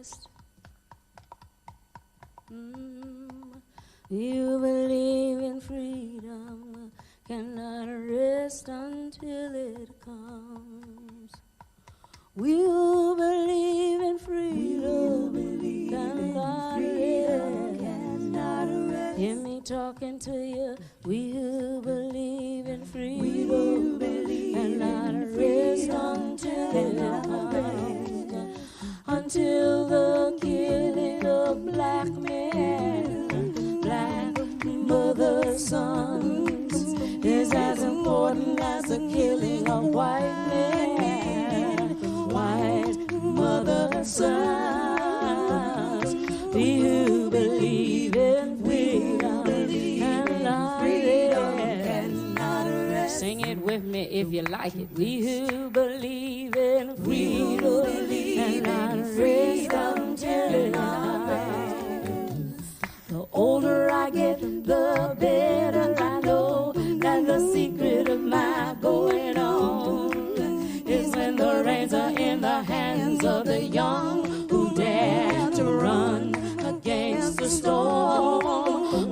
rest. You believe in freedom, cannot rest until it comes. We'll believe in freedom, cannot rest. Hear me talking to you. We'll believe in freedom, cannot rest until it comes. Until the killing of black men, black mother sons, is as important as the killing of white men, white mother sons. We who believe in freedom cannot rest. Sing it with me if you like it. We who believe in freedom cannot rest until it comes. The older I get, the better I know that the secret of my going on is when the reins are in the hands of the young who dare to run against the storm.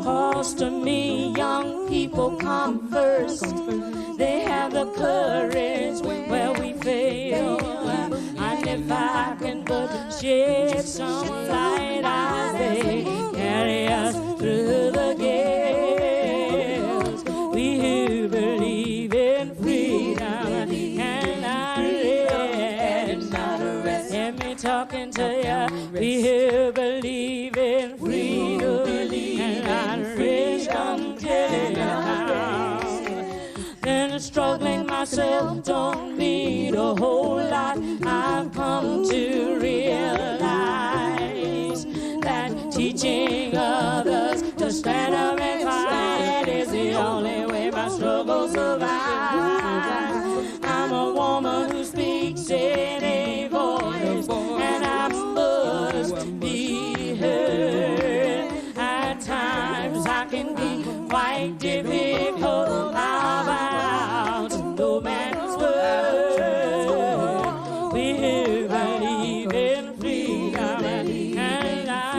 'Cause to me, young people come first. They have the courage where we fail. And if I can but shed some light, I say, carry us through the gales. We who believe in freedom cannot rest. Hear me talking to you. We who believe in freedom cannot rest until it comes. Then struggling myself don't need a whole lot. I've come to realize that teaching others to stand up and fight is the only way my struggle survives. I'm a woman who speaks in a voice, and I must be heard. At times I can be quite difficult. How about no man's word? We who believe in freedom cannot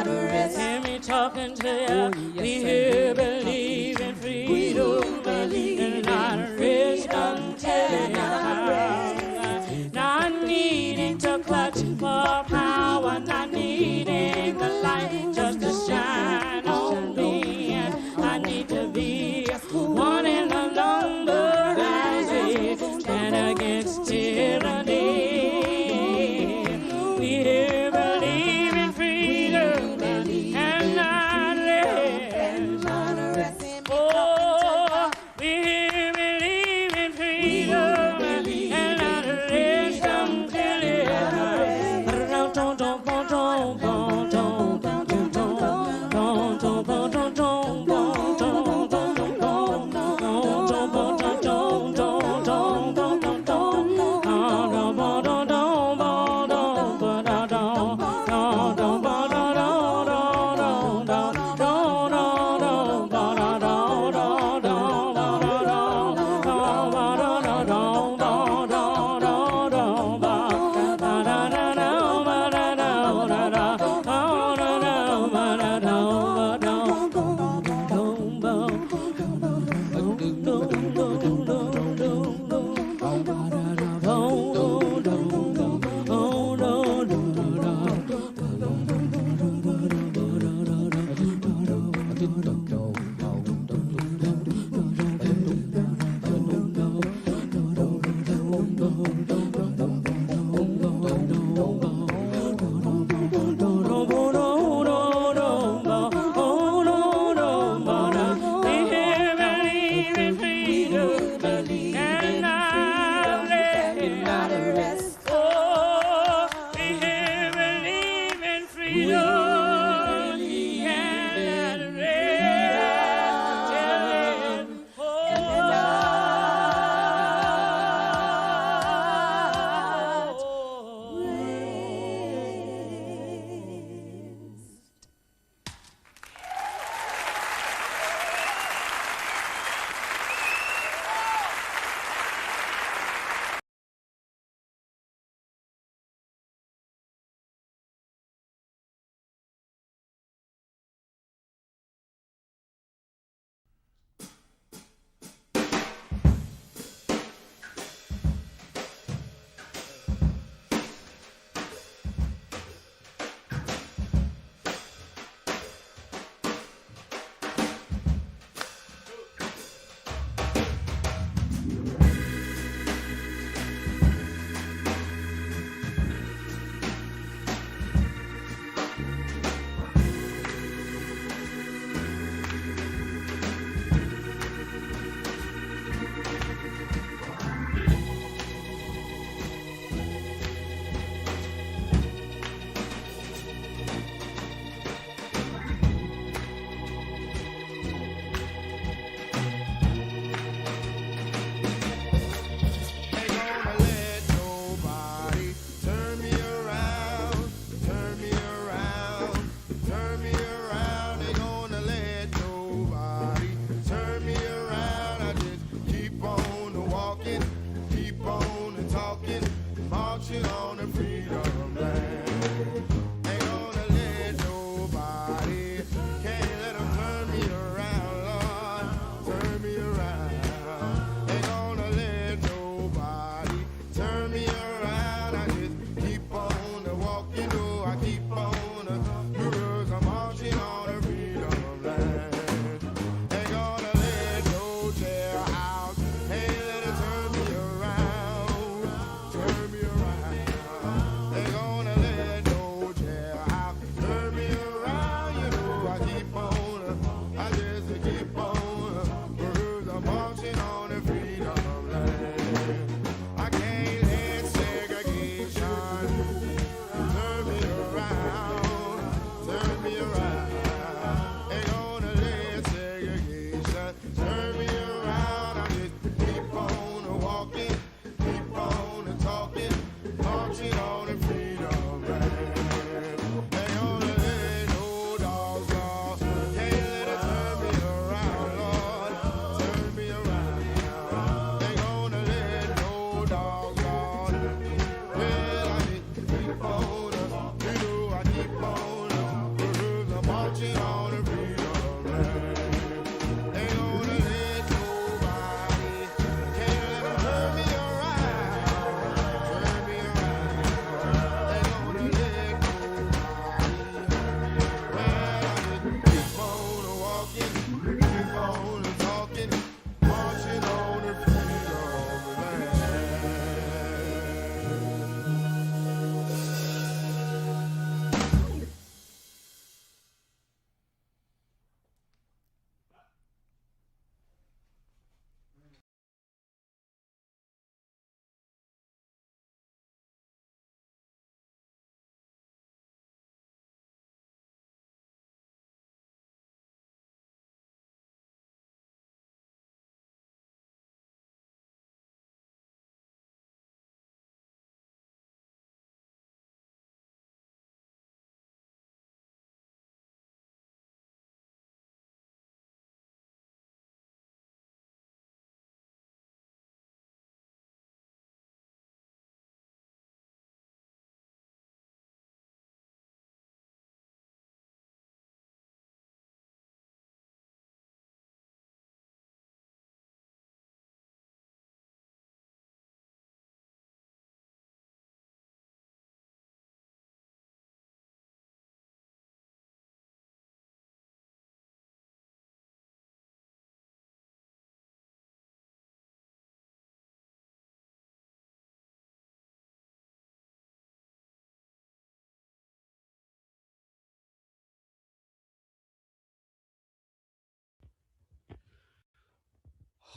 rest. Hear me talking to you. We who believe in freedom cannot rest until it comes. Not needing to clutch for power, not needing the light just to shine on me. I need to be one in the number as we stand against tyranny. We believe in freedom and not rest. Oh, we believe in freedom and not rest until it comes.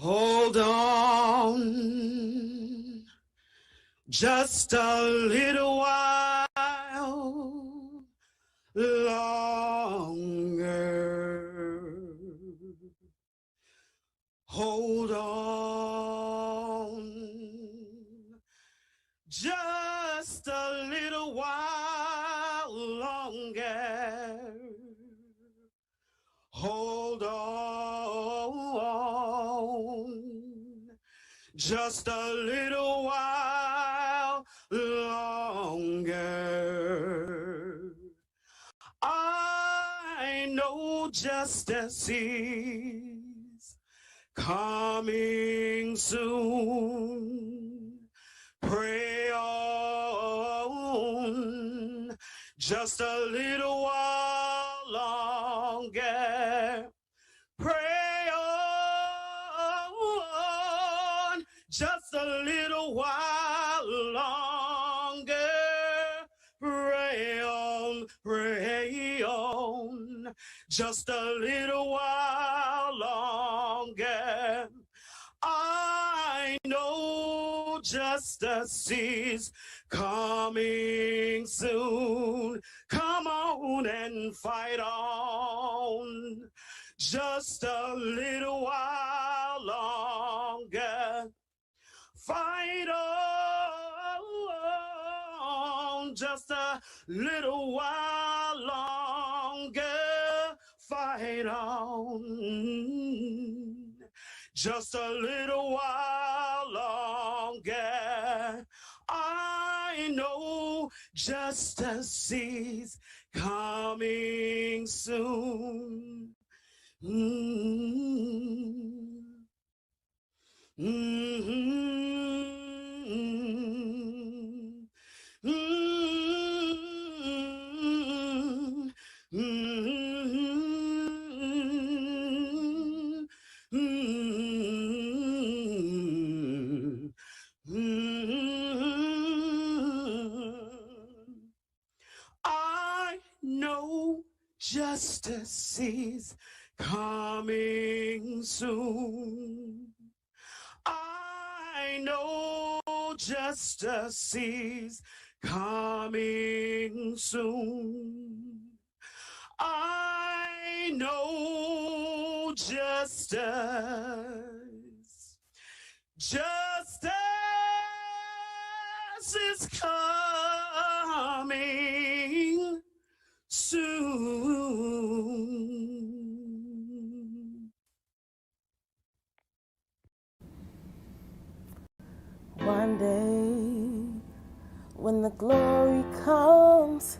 Hold on just a little while longer. Hold on just a little while longer. Hold on just a little while longer. I know justice is coming soon. Pray on just a little while longer. Pray on just a little while longer. Pray on just a little while longer. I know justice is coming soon. Come on and fight on just a little while longer. Fight on just a little while longer. Fight on just a little while longer. I know justice is coming soon. I know justice is coming soon. I know justice is coming soon. I know justice is coming soon. One day, when the glory comes,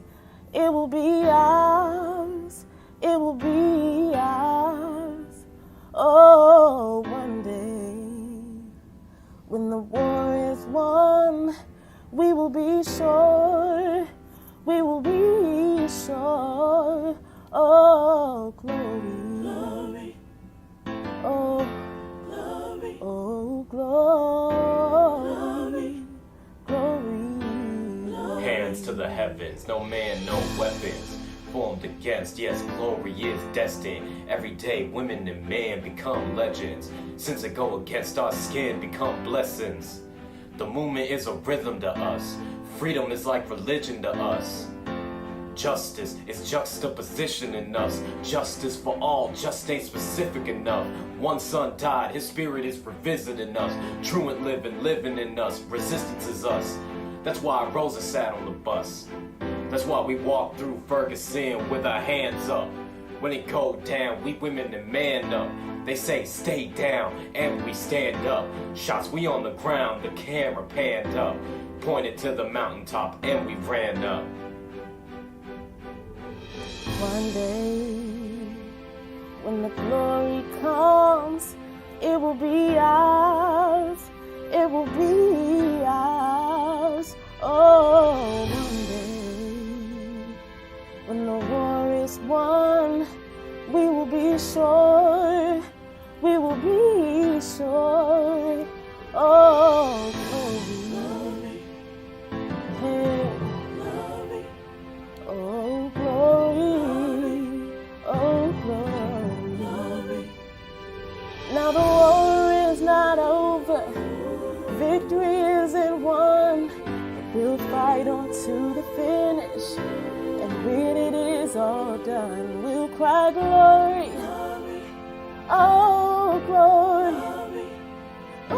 it will be ours. It will be ours. Oh, one day, when the war is won, we will be sure. We will be sure. Oh, glory. Glory. Oh, glory. Oh, glory. Glory. Hands to the heavens, no man, no weapons formed against. Yes, glory is destined. Every day, women and men become legends. Since they go against our skin, become blessings. The movement is a rhythm to us. Freedom is like religion to us. Justice is juxtaposition in us. Justice for all just ain't specific enough. One son died, his spirit is revisiting us. Truant living in us. Resistance is us. That's why Rosa sat on the bus. That's why we walk through Ferguson with our hands up. When it go down, we women and man up. They say stay down, and we stand up. Shots we on the ground, the camera panned up. Pointed to the mountaintop, and we ran up. One day, when the glory comes, it will be ours. It will be ours. Oh, one day, when the war is won, we will be sure. We will be sure. Oh, glory. Hey. Glory. Oh, glory. Oh, glory. Now the war is And when it is all done, we'll cry glory. Oh, glory. Ooh,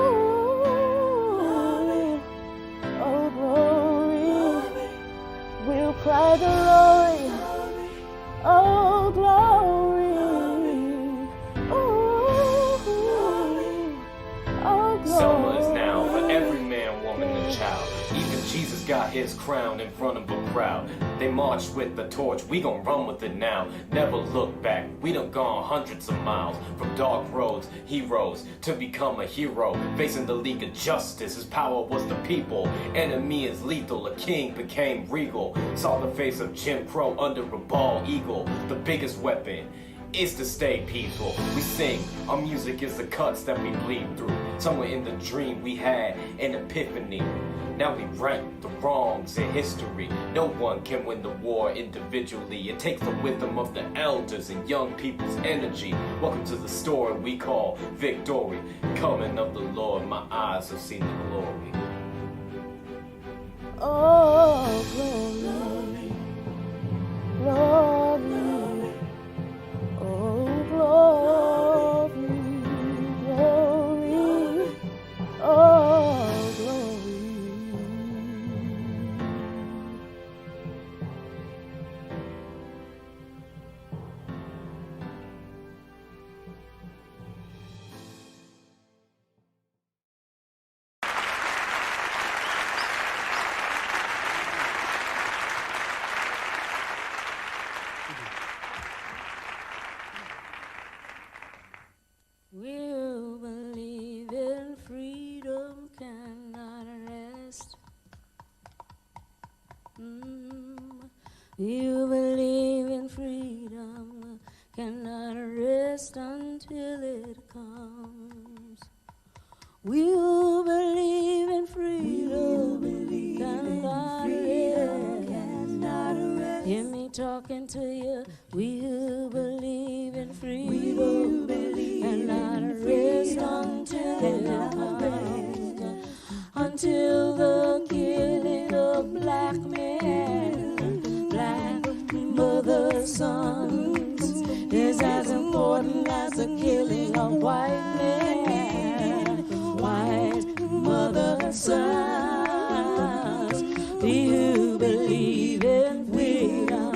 oh, glory. We'll cry glory. Oh, glory. Ooh, oh, glory. Summer is now for every man, woman, and child. Even Jesus got his crown in front of a crowd. They marched with the torch, we gon' run with it now. Never look back, we done gone hundreds of miles. From dark roads, he rose to become a hero. Facing the League of Justice, his power was the people. Enemy is lethal, a king became regal. Saw the face of Jim Crow under a bald eagle. The biggest weapon is to stay peaceful. We sing, our music is the cuts that we bleed through. Somewhere in the dream we had an epiphany. Now we right the wrongs in history. No one can win the war individually. It takes the wisdom of the elders and young people's energy. Welcome to the story we call victory. Coming of the Lord, my eyes have seen the glory. Oh, glory, glory, oh, glory, glory, oh, glory. We'll believe in freedom cannot rest. You believe in freedom cannot rest until it comes. We'll believe in freedom cannot rest. Hear me talking to you. We'll believe in freedom cannot rest until it comes. Until the killing of black men, black mothers' sons is as important as the killing of white men, white mothers' sons. We who believe in freedom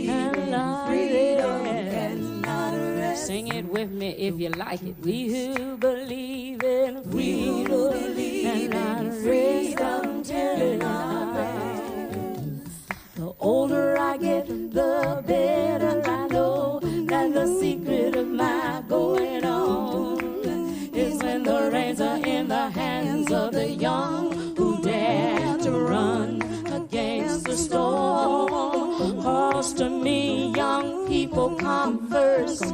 cannot rest. Sing it with me if you like it. We who believe in freedom cannot rest until it comes. The older I get, the better I know that the secret of my going on is when the reins are in the hands of the young who dare to run against the storm. Cause to me, young people come first.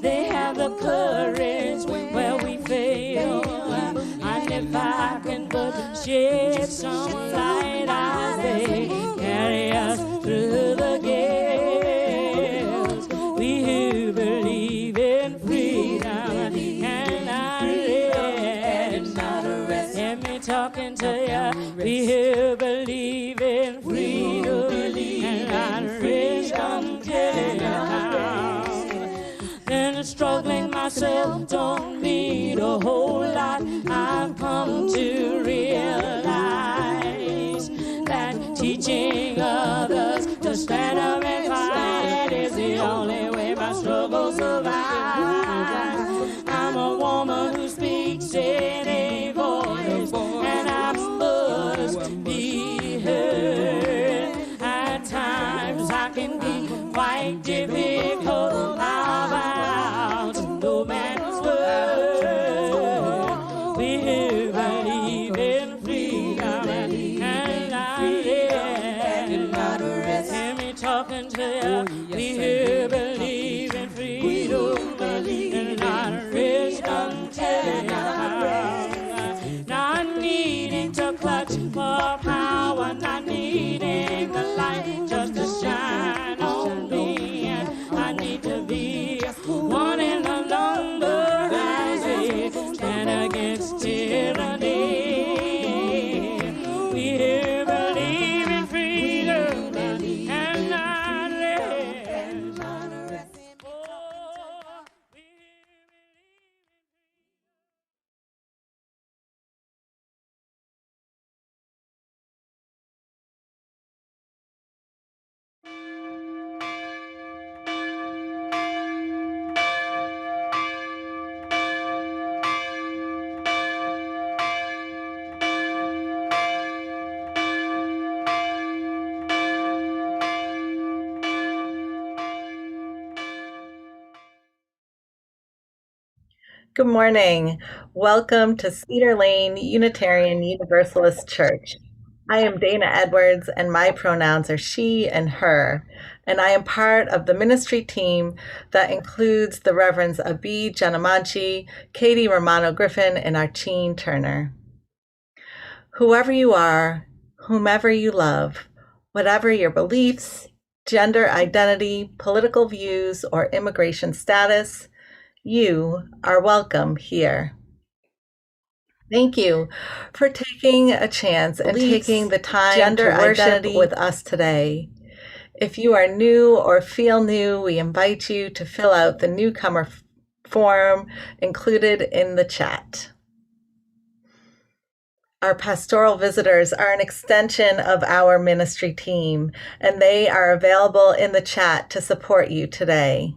They have the courage where we fail. And if I can but shed some light, I say, carry us through the gales. We who believe in freedom cannot rest. Hear me talking to ya. We who believe in freedom cannot rest until it comes. Then struggling myself don't need a whole lot. I've come to realize that teaching others to stand up and fight is the only way my struggle survives. I'm a woman who speaks in a voice, and I must be heard. At times I can be quite difficult about no man's word. We who believe in freedom cannot rest. Hear me talking to you. We who believe in freedom cannot rest until it comes. Not needing to clutch for power, not needing the light just to shine on me. I need to be one in the number as we stand against tyranny. We believe in freedom Good morning. Welcome to Cedar Lane Unitarian Universalist Church. I am Dayna Edwards, and my pronouns are she and her. And I am part of the ministry team that includes the Reverends Abhi, Janamanchi, Katie Romano, Griffin, and Archine Turner. Whoever you are, whomever you love, whatever your beliefs, gender identity, political views, or immigration status, you are welcome here. Thank you for taking a chance and taking the time to worship with us today. If you are new or feel new, we invite you to fill out the newcomer form included in the chat. Our pastoral visitors are an extension of our ministry team, and they are available in the chat to support you today.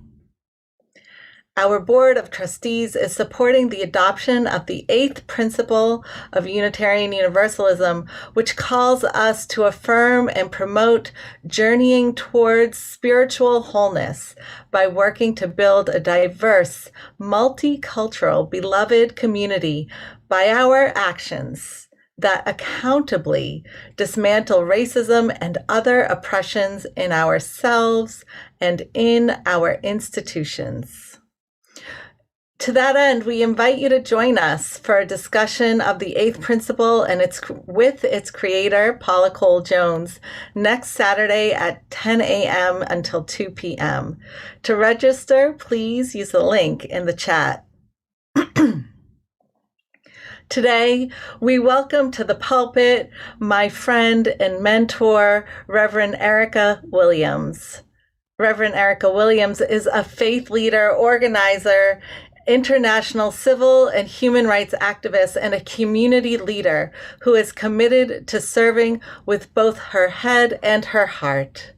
Our Board of Trustees is supporting the adoption of the 8th principle of Unitarian Universalism, which calls us to affirm and promote journeying towards spiritual wholeness by working to build a diverse, multicultural, beloved community by our actions that accountably dismantle racism and other oppressions in ourselves and in our institutions. To that end, we invite you to join us for a discussion of the 8th principle and with its creator, Paula Cole Jones, next Saturday at 10 a.m. until 2 p.m. To register, please use the link in the chat. Today, we welcome to the pulpit my friend and mentor, Reverend Erica Williams. Reverend Erica Williams is a faith leader, organizer, international civil and human rights activist, and a community leader who is committed to serving with both her head and her heart.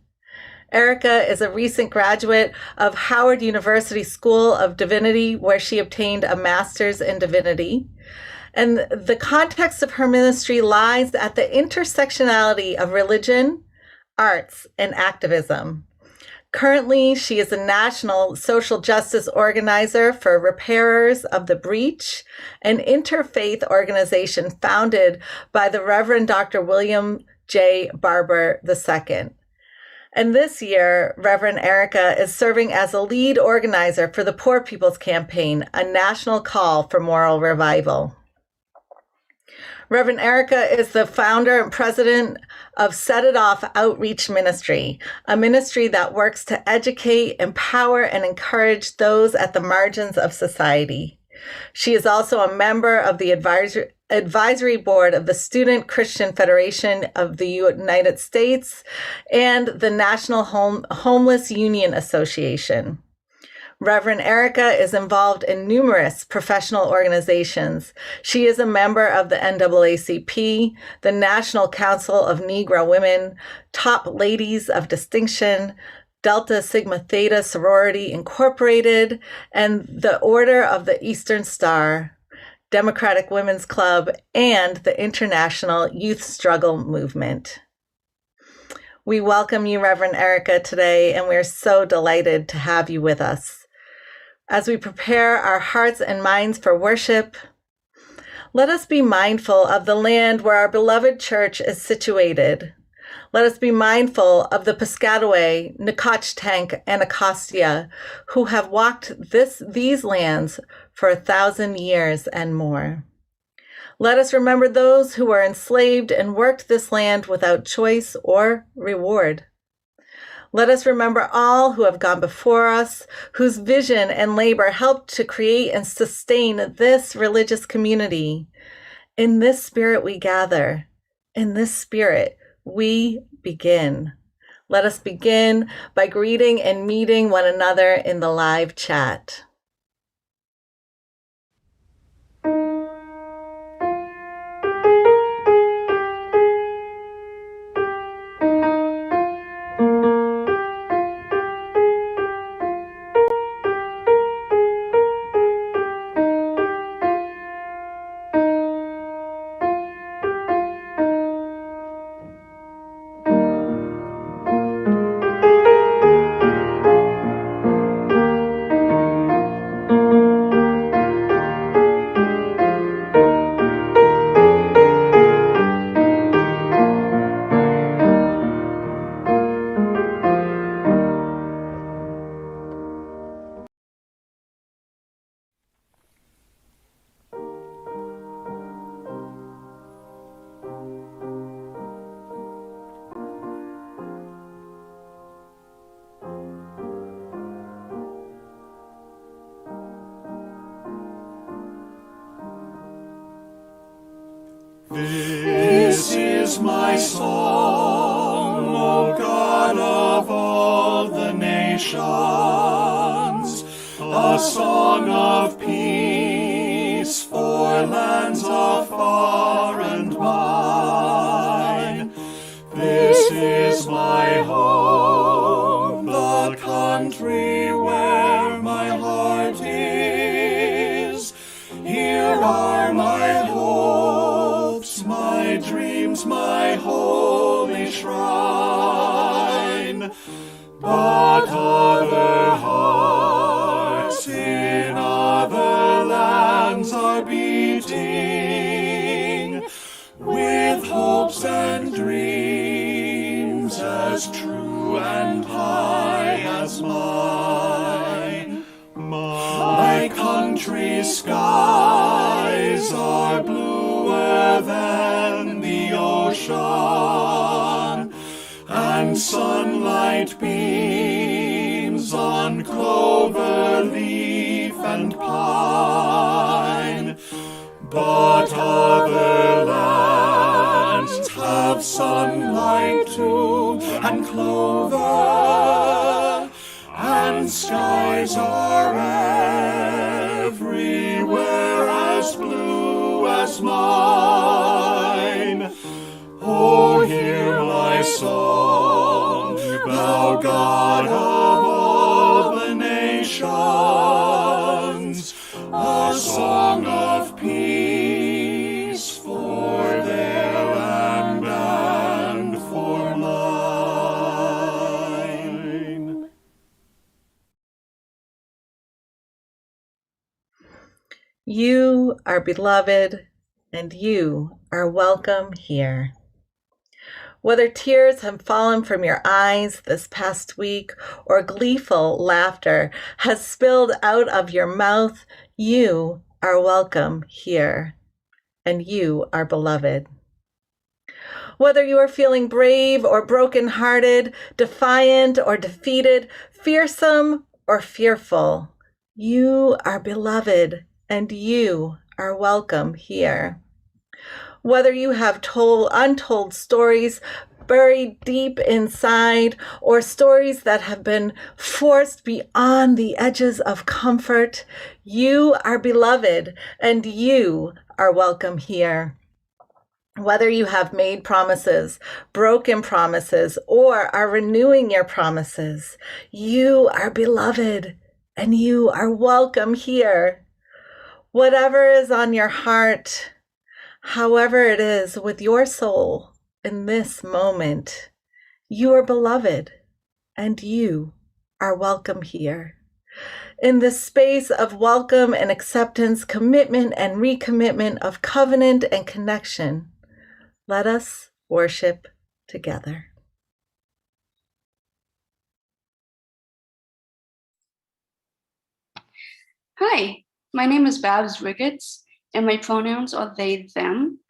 Erica is a recent graduate of Howard University School of Divinity, where she obtained a master's in divinity. And the context of her ministry lies at the intersectionality of religion, arts, and activism. Currently, she is a national social justice organizer for Repairers of the Breach, an interfaith organization founded by the Reverend Dr. William J. Barber II. And this year, Reverend Erica is serving as a lead organizer for the Poor People's Campaign, a national call for moral revival. Reverend Erica is the founder and president of Set It Off Outreach Ministry, a ministry that works to educate, empower, and encourage those at the margins of society. She is also a member of the advisory board of the Student Christian Federation of the United States and the National Homeless Union Association. Reverend Erica is involved in numerous professional organizations. She is a member of the NAACP, the National Council of Negro Women, Top Ladies of Distinction, Delta Sigma Theta Sorority Incorporated, and the Order of the Eastern Star, Democratic Women's Club, and the International Youth Struggle Movement. We welcome you, Reverend Erica, today, and we're so delighted to have you with us. As we prepare our hearts and minds for worship, let us be mindful of the land where our beloved church is situated. Let us be mindful of the Piscataway, Nacotchtank, and Anacostia, who have walked these lands for 1,000 years and more. Let us remember those who were enslaved and worked this land without choice or reward. Let us remember all who have gone before us, whose vision and labor helped to create and sustain this religious community. In this spirit we gather. In this spirit we begin. Let us begin by greeting and meeting one another in the live chat. This is my song, O God of all the nations, a song of peace for lands afar and wide. This is my home, the country where my heart is. Here are my hopes, my dreams, my holy shrine. But other hearts in other lands are beating with hopes and dreams as true and high as mine. My country's skies are bluer than the ocean, and sunlight beams on clover leaf and pine. But other lands have sunlight too, and clover, and skies are everywhere as blue as mine. Oh, hear my song, thou God of all the nations, a song of peace for their land and for mine. You are beloved, and you are welcome here. Whether tears have fallen from your eyes this past week or gleeful laughter has spilled out of your mouth, you are welcome here, and you are beloved. Whether you are feeling brave or brokenhearted, defiant or defeated, fearsome or fearful, you are beloved, and you are welcome here. Whether you have told untold stories buried deep inside, or stories that have been forced beyond the edges of comfort, you are beloved, and you are welcome here. Whether you have made promises, broken promises, or are renewing your promises, you are beloved, and you are welcome here. Whatever is on your heart, however it is with your soul in this moment, you are beloved, and you are welcome here. In this space of welcome and acceptance, commitment and recommitment, of covenant and connection, let us worship together. Hi, my name is babzz, and my pronouns are they, them,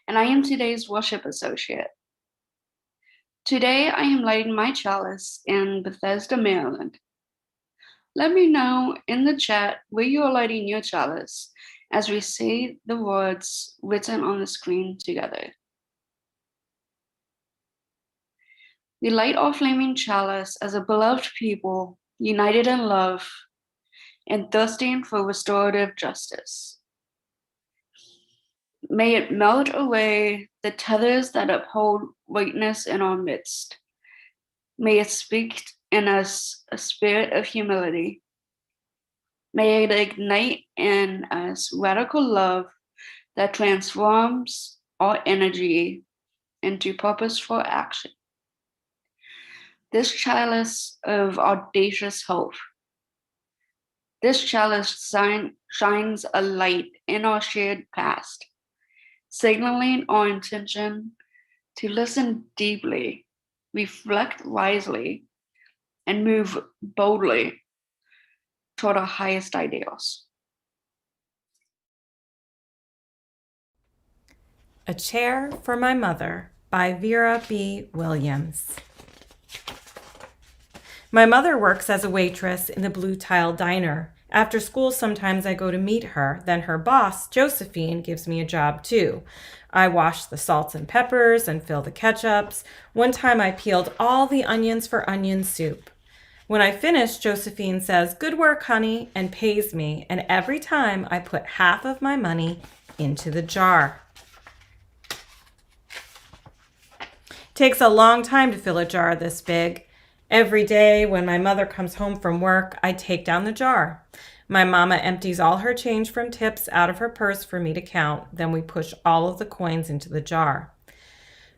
and I am today's worship associate. Today, I am lighting my chalice in Bethesda, Maryland. Let me know in the chat where you are lighting your chalice as we say the words written on the screen together. We light our flaming chalice as a beloved people, united in love and thirsting for restorative justice. May it melt away the tethers that uphold whiteness in our midst. May it speak in us a spirit of humility. May it ignite in us radical love that transforms our energy into purposeful action. This chalice of audacious hope. This chalice shines a light in our shared past, signaling our intention to listen deeply, reflect wisely, and move boldly toward our highest ideals. A Chair for My Mother by Vera B. Williams. My mother works as a waitress in the Blue Tile Diner After school, sometimes I go to meet her. Then her boss, Josephine, gives me a job too. I wash the salts and peppers and fill the ketchups. One time I peeled all the onions for onion soup. When I finish, Josephine says, "Good work, honey," and pays me. And every time I put half of my money into the jar. Takes a long time to fill a jar this big. Every day when my mother comes home from work, I take down the jar. My mama empties all her change from tips out of her purse for me to count. Then we push all of the coins into the jar.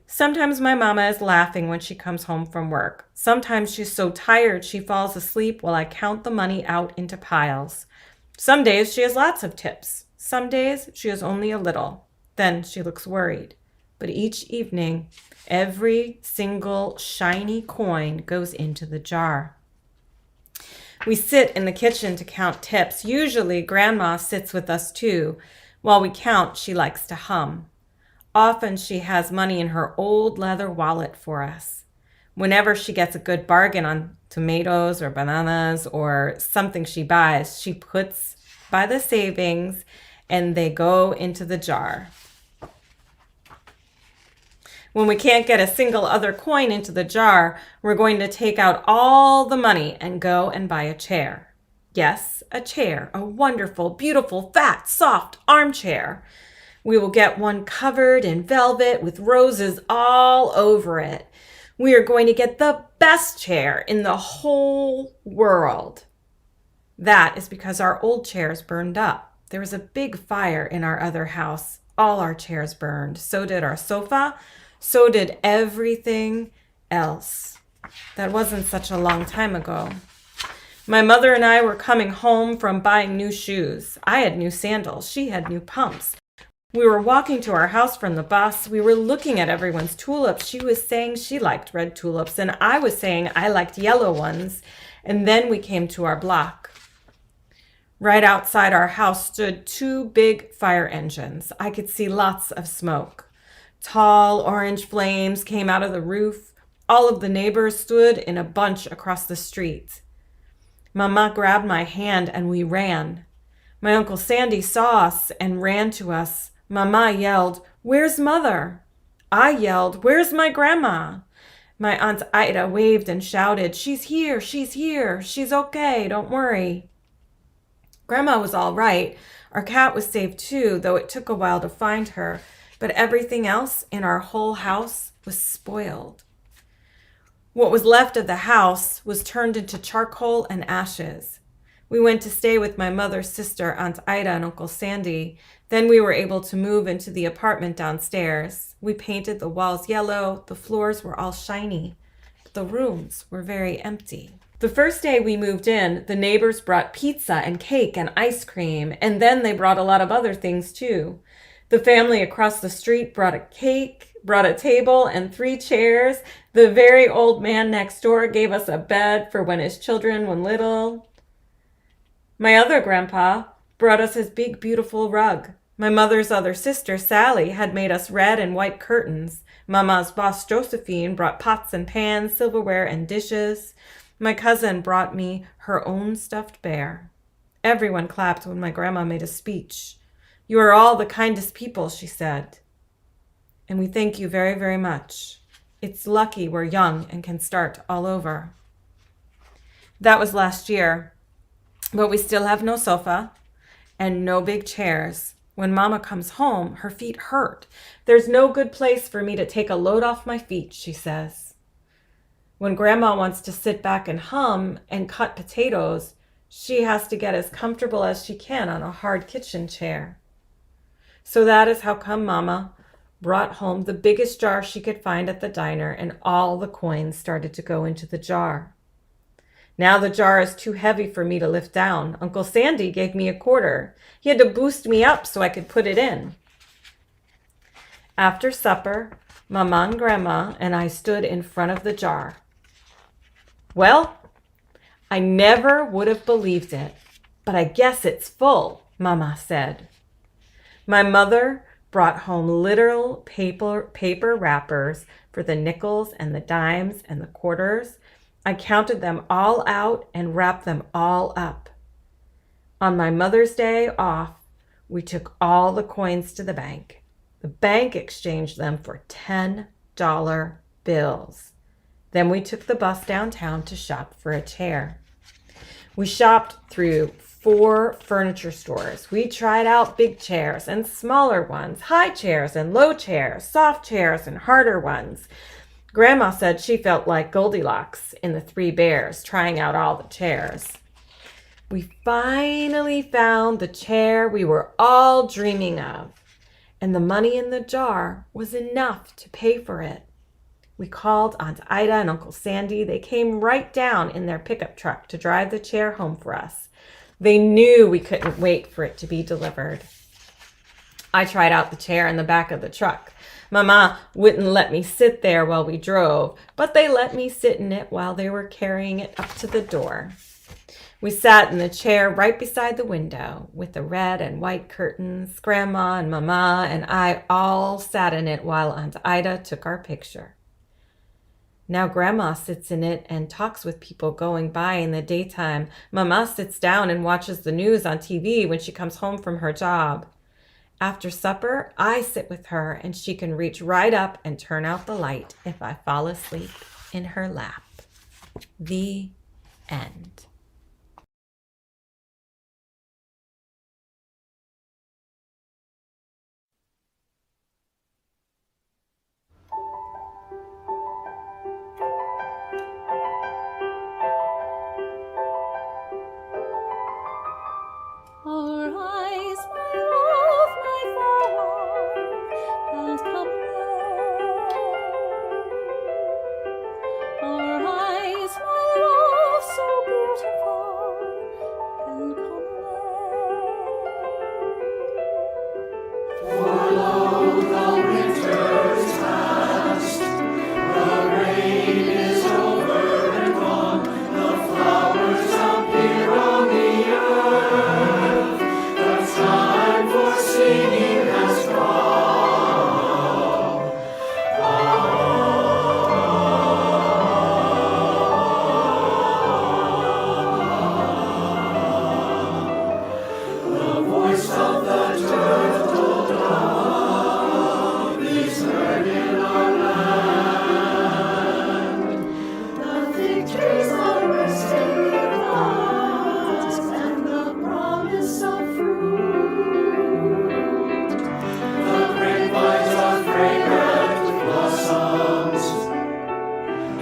Sometimes my mama is laughing when she comes home from work. Sometimes she's so tired she falls asleep while I count the money out into piles. Some days she has lots of tips. Some days she has only a little. Then she looks worried. But each evening, every single shiny coin goes into the jar. We sit in the kitchen to count tips. Usually, Grandma sits with us too. While we count, she likes to hum. Often she has money in her old leather wallet for us. Whenever she gets a good bargain on tomatoes or bananas or something she buys, she puts by the savings and they go into the jar. When we can't get a single other coin into the jar, we're going to take out all the money and go and buy a chair. Yes, a chair, a wonderful, beautiful, fat, soft armchair. We will get one covered in velvet with roses all over it. We are going to get the best chair in the whole world. That is because our old chairs burned up. There was a big fire in our other house. All our chairs burned. So did our sofa. So did everything else. That wasn't such a long time ago. My mother and I were coming home from buying new shoes. I had new sandals. She had new pumps. We were walking to our house from the bus. We were looking at everyone's tulips. She was saying she liked red tulips, and I was saying I liked yellow ones. And then we came to our block. Right outside our house stood 2 big fire engines. I could see lots of smoke. Tall orange flames came out of the roof. All of the neighbors stood in a bunch across the street. Mama grabbed my hand and we ran. My Uncle Sandy saw us and ran to us. Mama yelled, "Where's Mother?" I yelled, "Where's my grandma?" My Aunt Ida waved and shouted, "She's here, she's here. She's okay, don't worry." Grandma was all right. Our cat was saved too, though it took a while to find her. But everything else in our whole house was spoiled. What was left of the house was turned into charcoal and ashes. We went to stay with my mother's sister, Aunt Ida, and Uncle Sandy. Then we were able to move into the apartment downstairs. We painted the walls yellow. The floors were all shiny. But the rooms were very empty. The first day we moved in, the neighbors brought pizza and cake and ice cream, and then they brought a lot of other things too. The family across the street brought a cake, brought a table and 3 chairs. The very old man next door gave us a bed for when his children were little. My other grandpa brought us his big, beautiful rug. My mother's other sister, Sally, had made us red and white curtains. Mama's boss, Josephine, brought pots and pans, silverware, and dishes. My cousin brought me her own stuffed bear. Everyone clapped when my grandma made a speech. "You are all the kindest people," she said. "And we thank you very, very much. It's lucky we're young and can start all over." That was last year, but we still have no sofa and no big chairs. When Mama comes home, her feet hurt. "There's no good place for me to take a load off my feet," she says. When Grandma wants to sit back and hum and cut potatoes, she has to get as comfortable as she can on a hard kitchen chair. So that is how come Mama brought home the biggest jar she could find at the diner, and all the coins started to go into the jar. Now the jar is too heavy for me to lift down. Uncle Sandy gave me a quarter. He had to boost me up so I could put it in. After supper, Mama and Grandma and I stood in front of the jar. "Well, I never would have believed it, but I guess it's full," Mama said. My mother brought home literal paper wrappers for the nickels and the dimes and the quarters. I counted them all out and wrapped them all up. On my Mother's Day off, we took all the coins to the bank. The bank exchanged them for $10 bills. Then we took the bus downtown to shop for a chair. We shopped through 4 furniture stores. We tried out big chairs and smaller ones, high chairs and low chairs, soft chairs and harder ones. Grandma said she felt like Goldilocks in the 3 Bears, trying out all the chairs. We finally found the chair we were all dreaming of, and the money in the jar was enough to pay for it. We called Aunt Ida and Uncle Sandy. They came right down in their pickup truck to drive the chair home for us. They knew we couldn't wait for it to be delivered. I tried out the chair in the back of the truck. Mama wouldn't let me sit there while we drove, but they let me sit in it while they were carrying it up to the door. We sat in the chair right beside the window with the red and white curtains. Grandma and Mama and I all sat in it while Aunt Ida took our picture. Now Grandma sits in it and talks with people going by in the daytime. Mama sits down and watches the news on TV when she comes home from her job. After supper, I sit with her and she can reach right up and turn out the light if I fall asleep in her lap. The end. Arise, my love, my flower, and come away. Arise, my love, so beautiful, and come away. For lo, the winter is past, the rain is over and gone, the flowers appear on the earth, the time for singing has come. The voice of the turtle dove is heard in our land. The fig trees are bursting with buds and the promise of fruit. The grapevines are fragrant with blossoms.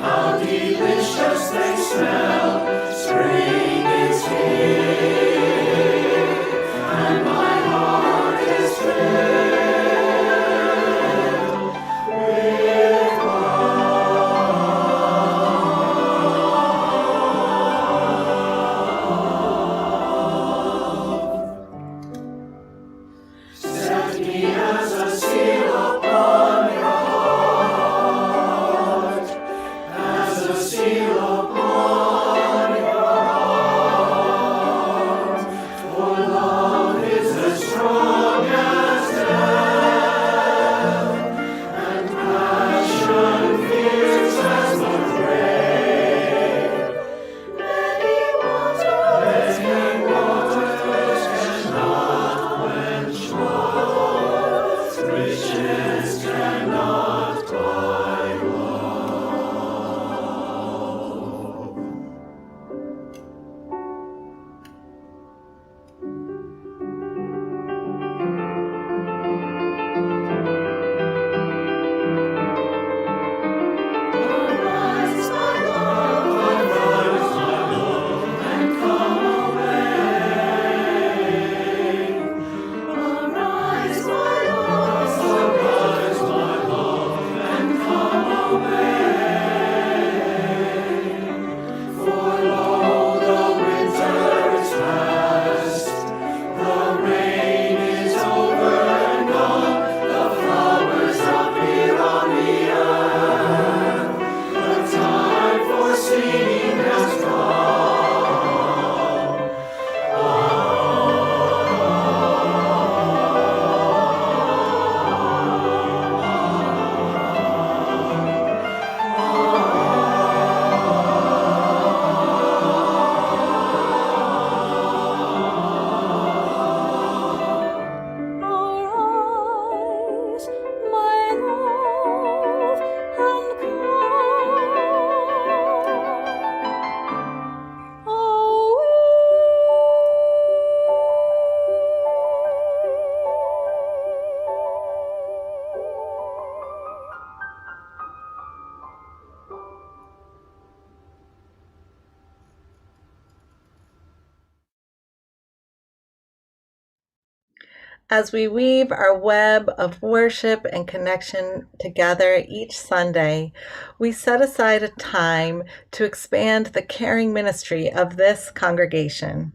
How delicious they smell! Spring is here, and my heart is filled with love. Set me as a seal upon your heart, as a seal upon your heart. For love is as strong as death, and passion fierce as the grave. Many waters cannot quench love, riches cannot buy love. As we weave our web of worship and connection together each Sunday, we set aside a time to expand the caring ministry of this congregation.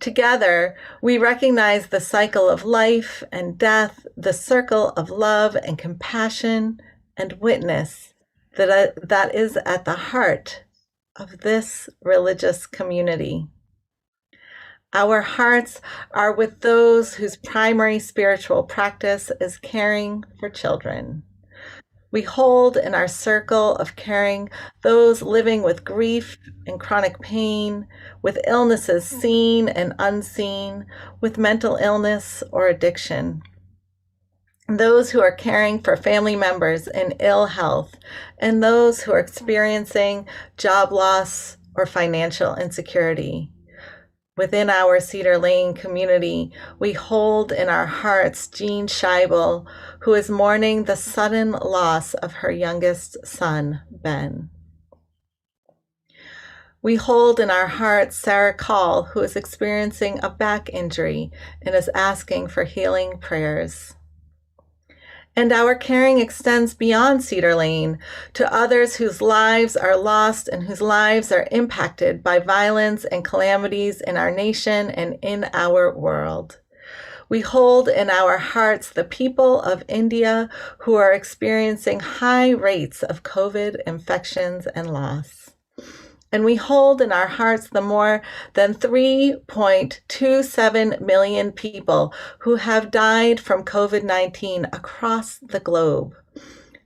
Together, we recognize the cycle of life and death, the circle of love and compassion and witness that is at the heart of this religious community. Our hearts are with those whose primary spiritual practice is caring for children. We hold in our circle of caring those living with grief and chronic pain, with illnesses seen and unseen, with mental illness or addiction. Those who are caring for family members in ill health, and those who are experiencing job loss or financial insecurity. Within our Cedar Lane community, we hold in our hearts Jean Scheibel, who is mourning the sudden loss of her youngest son, Ben. We hold in our hearts Sarah Call, who is experiencing a back injury and is asking for healing prayers. And our caring extends beyond Cedar Lane to others whose lives are lost and whose lives are impacted by violence and calamities in our nation and in our world. We hold in our hearts the people of India who are experiencing high rates of COVID infections and loss. And we hold in our hearts the more than 3.27 million people who have died from COVID-19 across the globe,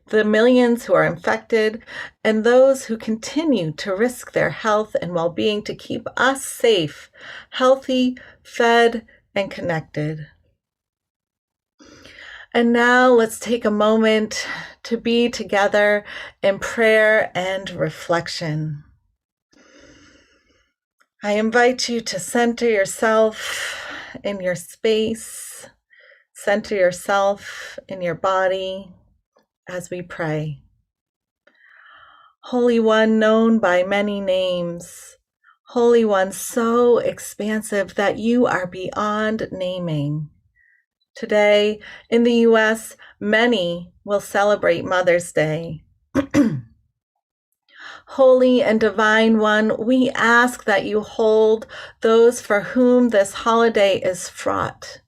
the millions who are infected, and those who continue to risk their health and well-being to keep us safe, healthy, fed, and connected. And now let's take a moment to be together in prayer and reflection. I invite you to center yourself in your space, center yourself in your body as we pray. Holy One, known by many names, Holy One, so expansive that you are beyond naming. Today, in the U.S., many will celebrate Mother's Day. Holy and Divine One, we ask that you hold those for whom this holiday is fraught.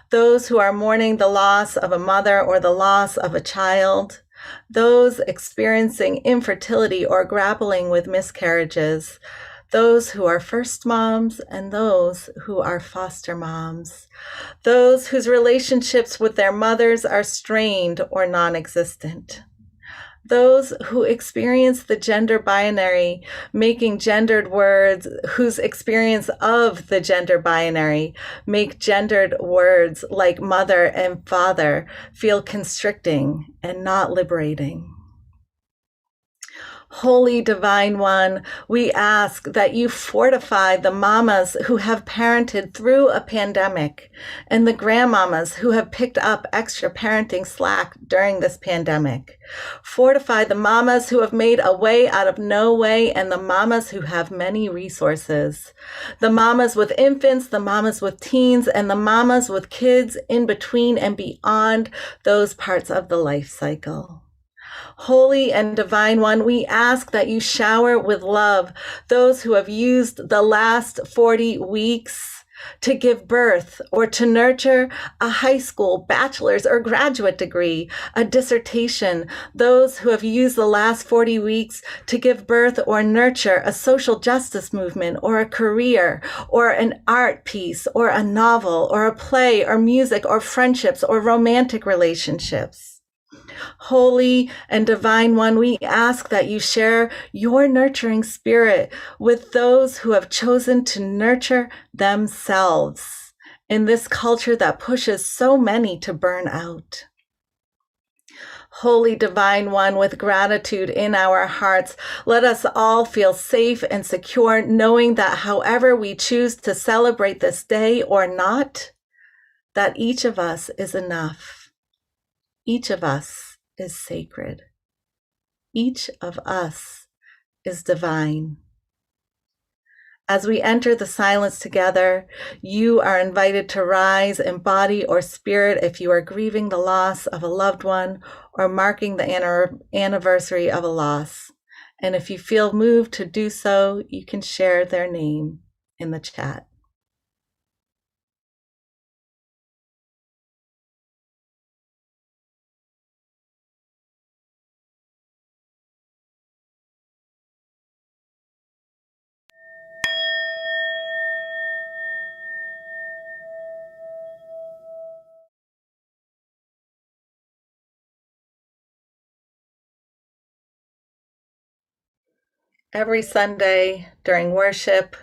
Those who are mourning the loss of a mother or the loss of a child. Those experiencing infertility or grappling with miscarriages. Those who are first moms and those who are foster moms. Those whose relationships with their mothers are strained or non-existent. Those who experience the gender binary, making gendered words, whose experience of the gender binary make gendered words like mother and father feel constricting and not liberating. Holy Divine One, we ask that you fortify the mamas who have parented through a pandemic and the grandmamas who have picked up extra parenting slack during this pandemic. Fortify the mamas who have made a way out of no way and the mamas who have many resources. The mamas with infants, the mamas with teens, and the mamas with kids in between and beyond those parts of the life cycle. Holy and Divine One, we ask that you shower with love those who have used the last 40 weeks to give birth or to nurture a high school, bachelor's, or graduate degree, a dissertation, those who have used the last 40 weeks to give birth or nurture a social justice movement or a career or an art piece or a novel or a play or music or friendships or romantic relationships. Holy and Divine One, we ask that you share your nurturing spirit with those who have chosen to nurture themselves in this culture that pushes so many to burn out. Holy Divine One, with gratitude in our hearts, let us all feel safe and secure, knowing that however we choose to celebrate this day or not, that each of us is enough. Each of us is sacred. Each of us is divine. As we enter the silence together, you are invited to rise in body or spirit if you are grieving the loss of a loved one or marking the anniversary of a loss. And if you feel moved to do so, you can share their name in the chat. Every Sunday during worship,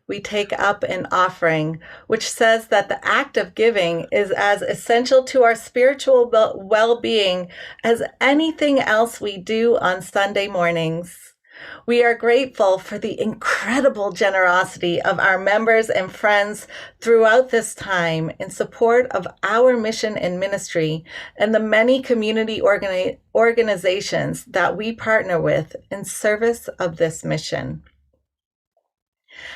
we take up an offering, which says that the act of giving is as essential to our spiritual well-being as anything else we do on Sunday mornings. We are grateful for the incredible generosity of our members and friends throughout this time in support of our mission and ministry and the many community organizations that we partner with in service of this mission.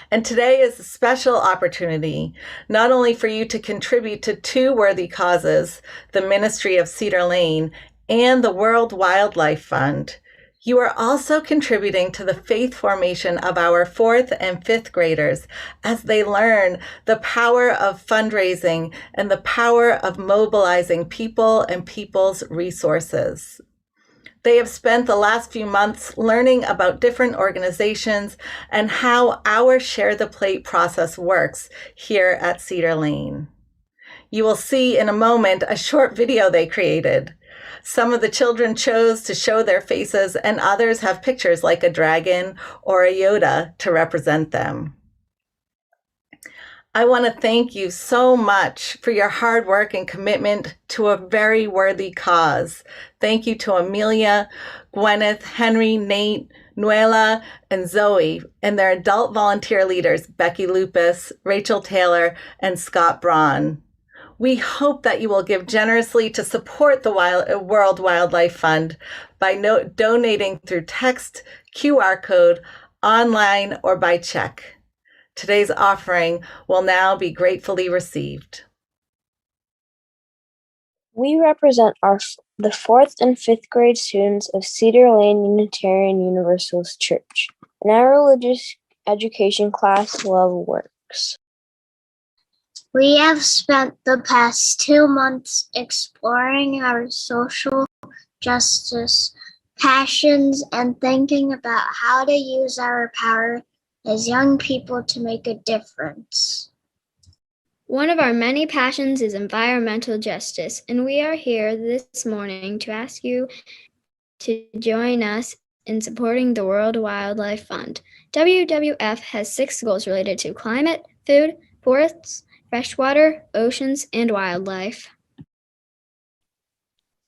And today is a special opportunity, not only for you to contribute to two worthy causes, the ministry of Cedar Lane and the World Wildlife Fund. You are also contributing to the faith formation of our 4th and 5th graders as they learn the power of fundraising and the power of mobilizing people and people's resources. They have spent the last few months learning about different organizations and how our Share the Plate process works here at Cedar Lane. You will see in a moment a short video they created. Some of the children chose to show their faces, and others have pictures like a dragon or a Yoda to represent them. I want to thank you so much for your hard work and commitment to a very worthy cause. Thank you to Amelia, Gwyneth, Henry, Nate, Nuela, and Zoe, and their adult volunteer leaders, Becky Lupus, Rachel Taylor, and Scott Braun. We hope that you will give generously to support the World Wildlife Fund by donating through text, QR code, online, or by check. Today's offering will now be gratefully received. We represent the 4th and 5th grade students of Cedar Lane Unitarian Universalist Church, and our religious education class, Love Works. We have spent the past 2 months exploring our social justice passions and thinking about how to use our power as young people to make a difference. One of our many passions is environmental justice, and we are here this morning to ask you to join us in supporting the World Wildlife Fund. WWF has 6 goals related to climate, food, forests, freshwater, oceans, and wildlife.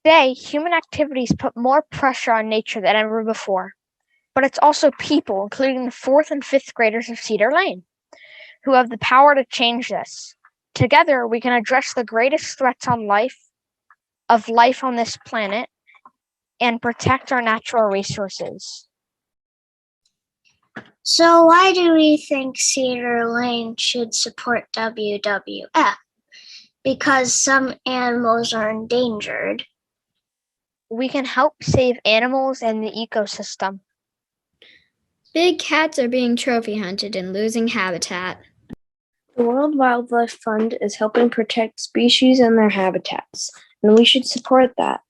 Today, human activities put more pressure on nature than ever before. But it's also people, including the 4th and 5th graders of Cedar Lane, who have the power to change this. Together, we can address the greatest threats on life on this planet, and protect our natural resources. So why do we think Cedar Lane should support WWF? Because some animals are endangered. We can help save animals and the ecosystem. Big cats are being trophy hunted and losing habitat. The World Wildlife Fund is helping protect species and their habitats, and we should support that.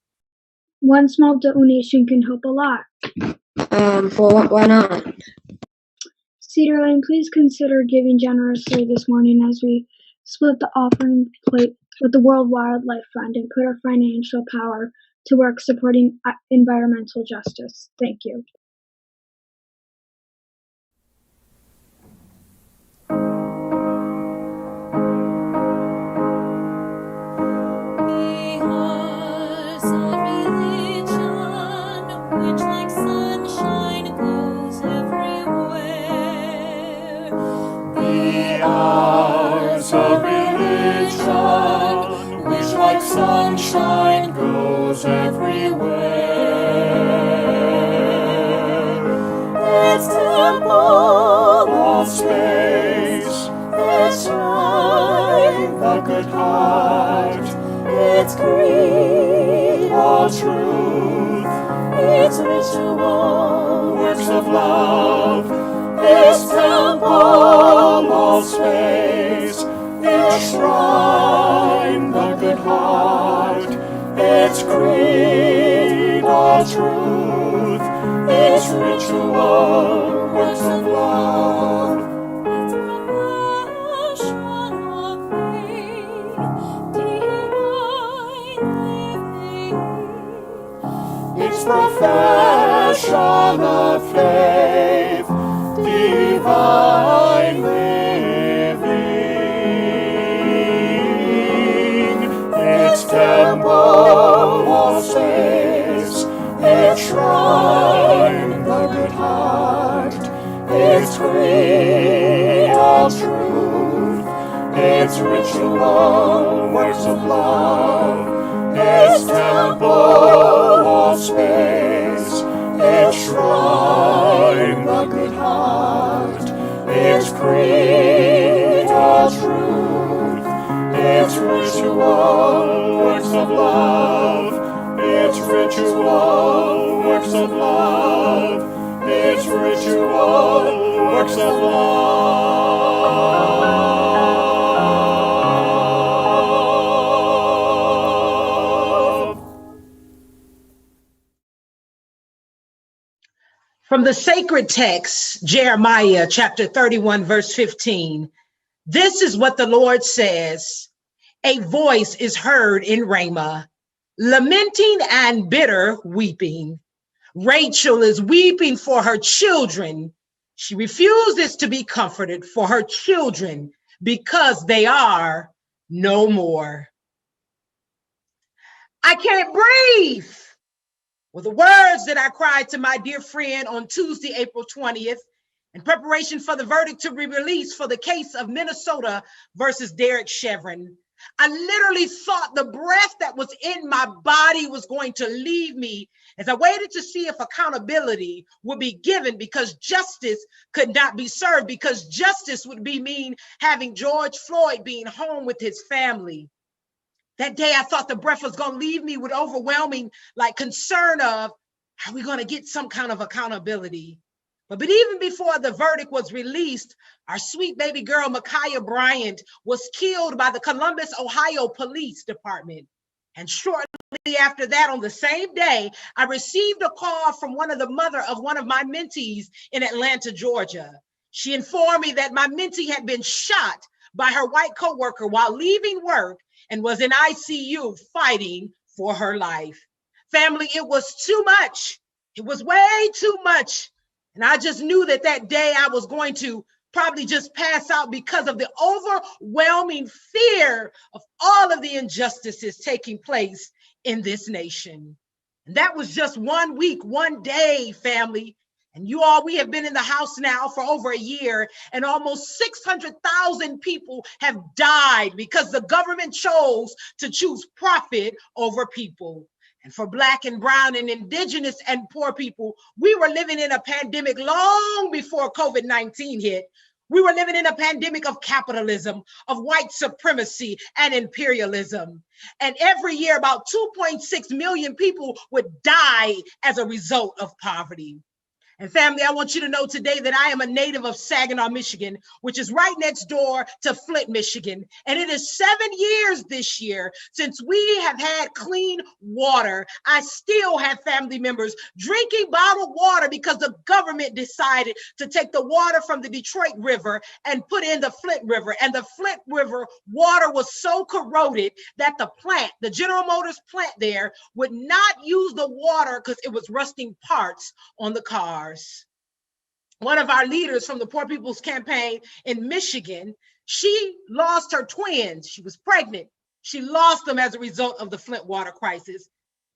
One small donation can help a lot. Why not? Cedar Lane, please consider giving generously this morning as we split the offering plate with the World Wildlife Fund and put our financial power to work supporting environmental justice. Thank you. Sunshine goes everywhere. Its temple all space. Its mind, the good heart, its creed, all truth, its ritual, works of love, its temple, all space, its shrine, the good heart, its creed, all truth, its ritual, works of love, its profession of faith, divine living, its profession of faith, divine living, its temple, all space, its shrine, the good heart, its creed, all truth, its ritual, works of love, its temple, all space, its shrine, the good heart, its creed, all truth, its ritual, works of love, its ritual, works of love, its ritual, works of love. From the sacred text, Jeremiah chapter 31, verse 15, this is what the Lord says, a voice is heard in Ramah, lamenting and bitter weeping. Rachel is weeping for her children. She refuses to be comforted for her children because they are no more. I can't breathe were the words that I cried to my dear friend on Tuesday, April 20th, in preparation for the verdict to be released for the case of Minnesota versus Derek Chevron. I literally thought the breath that was in my body was going to leave me as I waited to see if accountability would be given, because justice could not be served, because justice would mean having George Floyd being home with his family. That day, I thought the breath was going to leave me with overwhelming concern of, are we going to get some kind of accountability? But even before the verdict was released, our sweet baby girl, Ma'Khia Bryant, was killed by the Columbus, Ohio Police Department. And shortly after that, on the same day, I received a call from the mother of one of my mentees in Atlanta, Georgia. She informed me that my mentee had been shot by her white coworker while leaving work and was in ICU fighting for her life. Family, it was too much. It was way too much. And I just knew that that day I was going to probably just pass out because of the overwhelming fear of all of the injustices taking place in this nation. And that was just 1 week, 1 day, family. And you all, we have been in the house now for over a year, and almost 600,000 people have died because the government chose to choose profit over people. And for Black and brown and indigenous and poor people, we were living in a pandemic long before COVID-19 hit. We were living in a pandemic of capitalism, of white supremacy and imperialism. And every year, about 2.6 million people would die as a result of poverty. And family, I want you to know today that I am a native of Saginaw, Michigan, which is right next door to Flint, Michigan. And it is 7 years this year since we have had clean water. I still have family members drinking bottled water because the government decided to take the water from the Detroit River and put in the Flint River. And the Flint River water was so corroded that the plant, the General Motors plant there, would not use the water because it was rusting parts on the cars. One of our leaders from the Poor People's Campaign in Michigan, she lost her twins. She was pregnant. She lost them as a result of the Flint water crisis.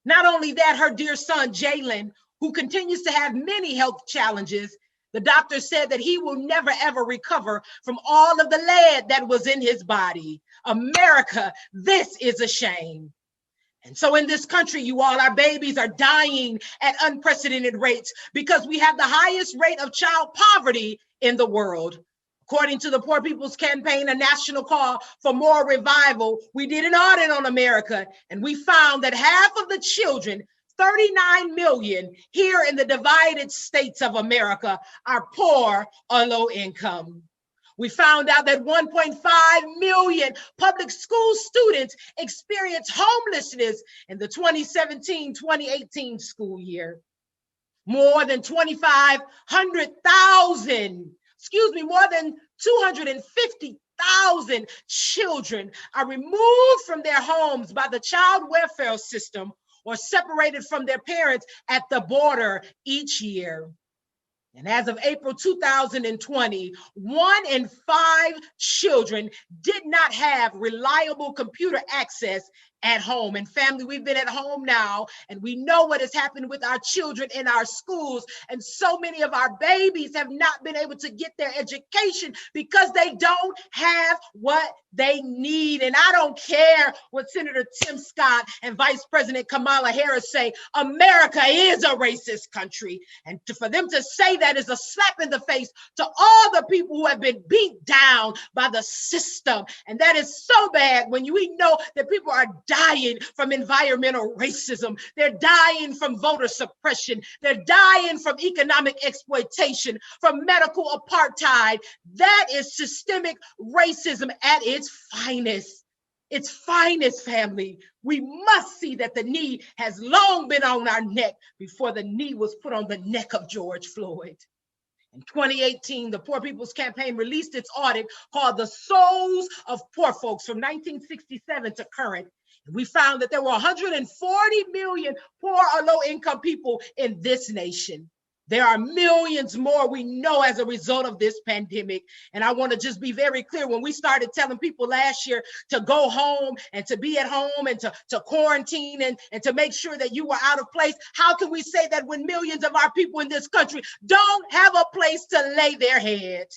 Not only that, her dear son, Jalen, who continues to have many health challenges, the doctor said that he will never, ever recover from all of the lead that was in his body. America, this is a shame. And so in this country, you all, our babies are dying at unprecedented rates because we have the highest rate of child poverty in the world. According to the Poor People's Campaign, a national call for more revival, we did an audit on America, and we found that half of the children, 39 million here in the divided states of America, are poor or low income. We found out that 1.5 million public school students experienced homelessness in the 2017-2018 school year. More than 250,000 children are removed from their homes by the child welfare system or separated from their parents at the border each year. And as of April 2020, 1 in 5 children did not have reliable computer access at home. And family, we've been at home now, and we know what has happened with our children in our schools. And so many of our babies have not been able to get their education because they don't have what they need. And I don't care what Senator Tim Scott and Vice President Kamala Harris say, America is a racist country. And for them to say that is a slap in the face to all the people who have been beat down by the system. And that is so bad when we know that people are dying from environmental racism. They're dying from voter suppression. They're dying from economic exploitation, from medical apartheid. That is systemic racism at its finest. Its finest, family. We must see that the knee has long been on our neck before the knee was put on the neck of George Floyd. In 2018, the Poor People's Campaign released its audit called The Souls of Poor Folks from 1967 to current. We found that there were 140 million poor or low-income people in this nation. There are millions more we know as a result of this pandemic. And I want to just be very clear, when we started telling people last year to go home and to be at home and to quarantine and to make sure that you were out of place, how can we say that when millions of our people in this country don't have a place to lay their head?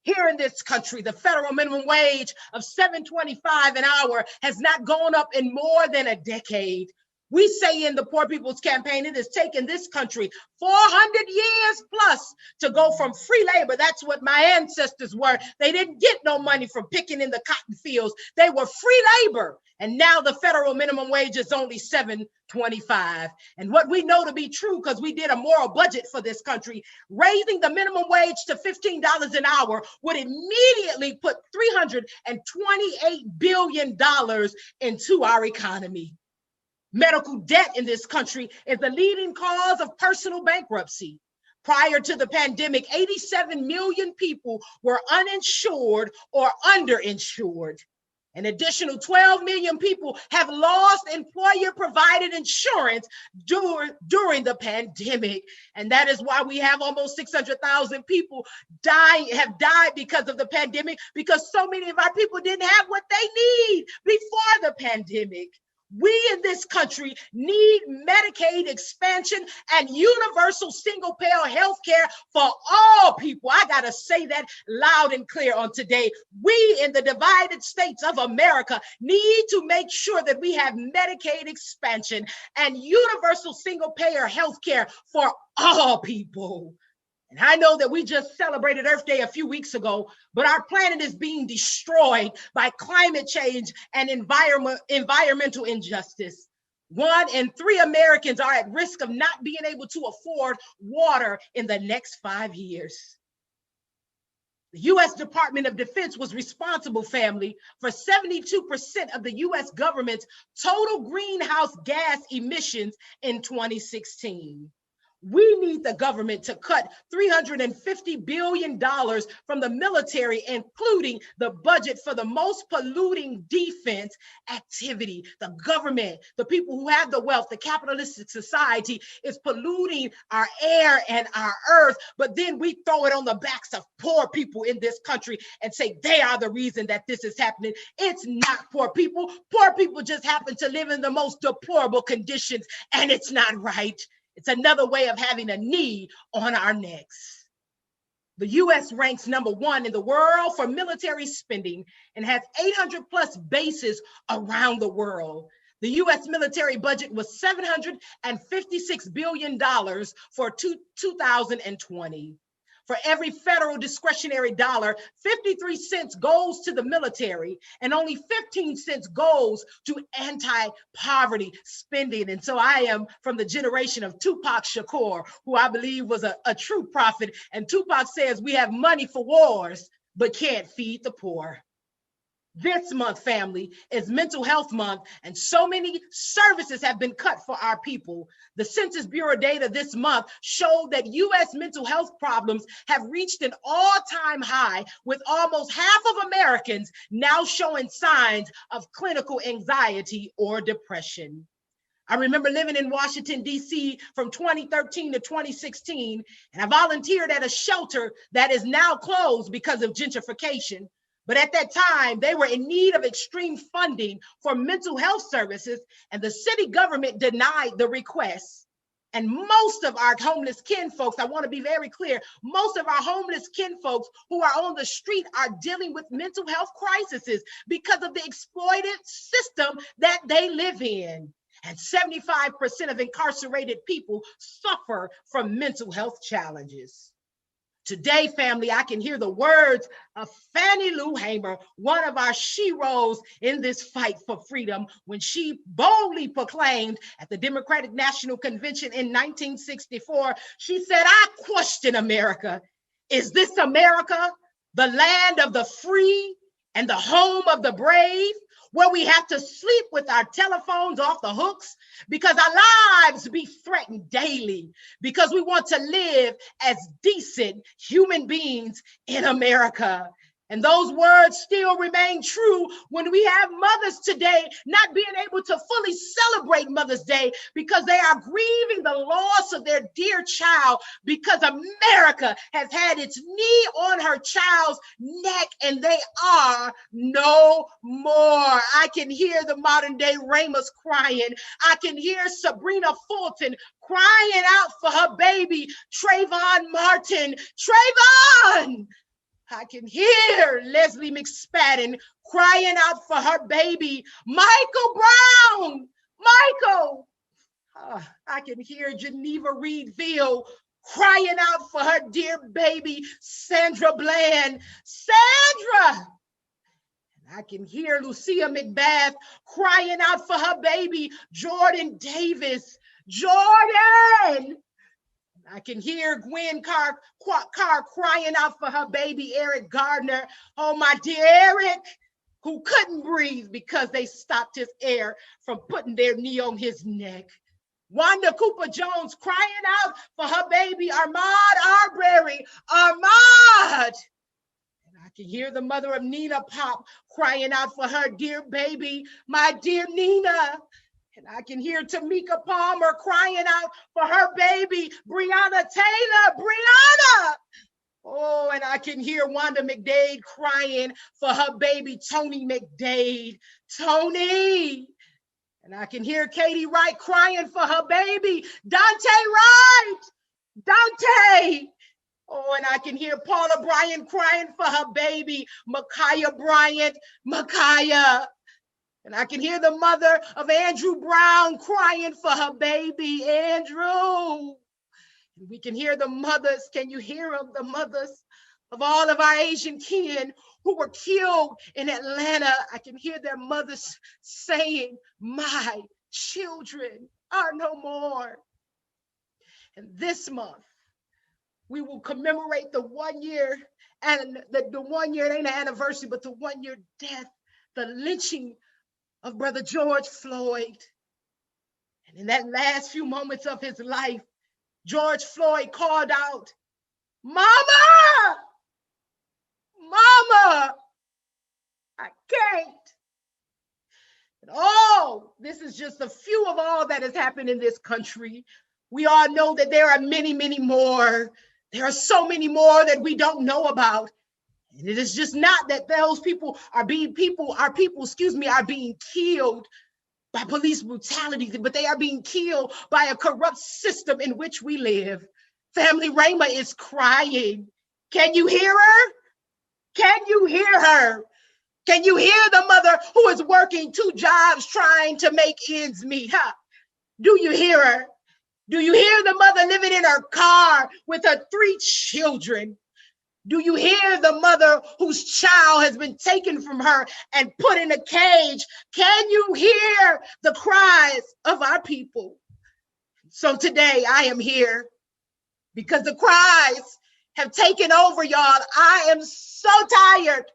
Here in this country, the federal minimum wage of $7.25 an hour has not gone up in more than a decade. We say in the Poor People's Campaign, it has taken this country 400 years plus to go from free labor. That's what my ancestors were. They didn't get no money from picking in the cotton fields. They were free labor. And now the federal minimum wage is only $7.25. And what we know to be true, because we did a moral budget for this country, raising the minimum wage to $15 an hour would immediately put $328 billion into our economy. Medical debt in this country is the leading cause of personal bankruptcy. Prior to the pandemic, 87 million people were uninsured or underinsured. An additional 12 million people have lost employer-provided insurance during the pandemic. And that is why we have almost 600,000 people have died because of the pandemic, because so many of our people didn't have what they need before the pandemic. We in this country need Medicaid expansion and universal single-payer health care for all people. I gotta say that loud and clear on today. We in the divided states of America need to make sure that we have Medicaid expansion and universal single-payer health care for all people. And I know that we just celebrated Earth Day a few weeks ago, but our planet is being destroyed by climate change and environmental injustice. 1 in 3 Americans are at risk of not being able to afford water in the next 5 years. The U.S. Department of Defense was responsible, family, for 72% of the U.S. government's total greenhouse gas emissions in 2016. We need the government to cut $350 billion from the military, including the budget for the most polluting defense activity. The government, the people who have the wealth, the capitalistic society is polluting our air and our earth, but then we throw it on the backs of poor people in this country and say they are the reason that this is happening. It's not poor people. Poor people just happen to live in the most deplorable conditions, and it's not right. It's another way of having a knee on our necks. The U.S. ranks #1 in the world for military spending and has 800 plus bases around the world. The U.S. military budget was $756 billion for 2020. For every federal discretionary dollar, 53 cents goes to the military and only 15 cents goes to anti-poverty spending. And so I am from the generation of Tupac Shakur, who I believe was a true prophet. And Tupac says, we have money for wars, but can't feed the poor. This month, family, is Mental Health Month, and so many services have been cut for our people. The Census Bureau data this month showed that U.S. mental health problems have reached an all-time high, with almost half of Americans now showing signs of clinical anxiety or depression. I remember living in Washington, D.C. from 2013 to 2016, and I volunteered at a shelter that is now closed because of gentrification. But at that time, they were in need of extreme funding for mental health services, and the city government denied the request. And most of our homeless kinfolks, I want to be very clear, most of our homeless kinfolks who are on the street are dealing with mental health crises because of the exploited system that they live in. And 75% of incarcerated people suffer from mental health challenges. Today, family, I can hear the words of Fannie Lou Hamer, one of our sheroes in this fight for freedom, when she boldly proclaimed at the Democratic National Convention in 1964, she said, "I question America. Is this America, the land of the free and the home of the brave, where we have to sleep with our telephones off the hooks because our lives be threatened daily, because we want to live as decent human beings in America?" And those words still remain true when we have mothers today not being able to fully celebrate Mother's Day because they are grieving the loss of their dear child, because America has had its knee on her child's neck and they are no more. I can hear the modern day Ramas crying. I can hear Sabrina Fulton crying out for her baby, Trayvon Martin. Trayvon! I can hear Leslie McSpadden crying out for her baby, Michael Brown. Michael! I can hear Geneva Reedville crying out for her dear baby, Sandra Bland. Sandra! I can hear Lucia McBath crying out for her baby, Jordan Davis. Jordan! I can hear Gwen Carr crying out for her baby, Eric Gardner. Oh, my dear Eric, who couldn't breathe because they stopped his air from putting their knee on his neck. Wanda Cooper Jones crying out for her baby, Ahmaud Arbery. Ahmaud! And I can hear the mother of Nina Pop crying out for her dear baby, my dear Nina. And I can hear Tamika Palmer crying out for her baby, Breonna Taylor. Breonna! Oh, and I can hear Wanda McDade crying for her baby, Tony McDade. Tony! And I can hear Katie Wright crying for her baby, Dante Wright. Dante! Oh, and I can hear Paula Bryant crying for her baby, Micaiah Bryant. Micaiah! And I can hear the mother of Andrew Brown crying for her baby, Andrew. And we can hear the mothers, can you hear them? The mothers of all of our Asian kin who were killed in Atlanta. I can hear their mothers saying, my children are no more. And this month, we will commemorate the 1 year, and the 1 year, it ain't an anniversary, but the 1 year death, the lynching of Brother George Floyd. And in that last few moments of his life, George Floyd called out, "Mama! Mama! I can't." And oh, this is just a few of all that has happened in this country. We all know that there are many, many more. There are so many more that we don't know about. And it is just not that those people are being killed by police brutality, but they are being killed by a corrupt system in which we live. Family, Rama is crying. Can you hear her? Can you hear her? Can you hear the mother who is working 2 jobs trying to make ends meet? Huh? Do you hear her? Do you hear the mother living in her car with her 3 children? Do you hear the mother whose child has been taken from her and put in a cage? Can you hear the cries of our people? So today I am here because the cries have taken over, y'all. I am so tired.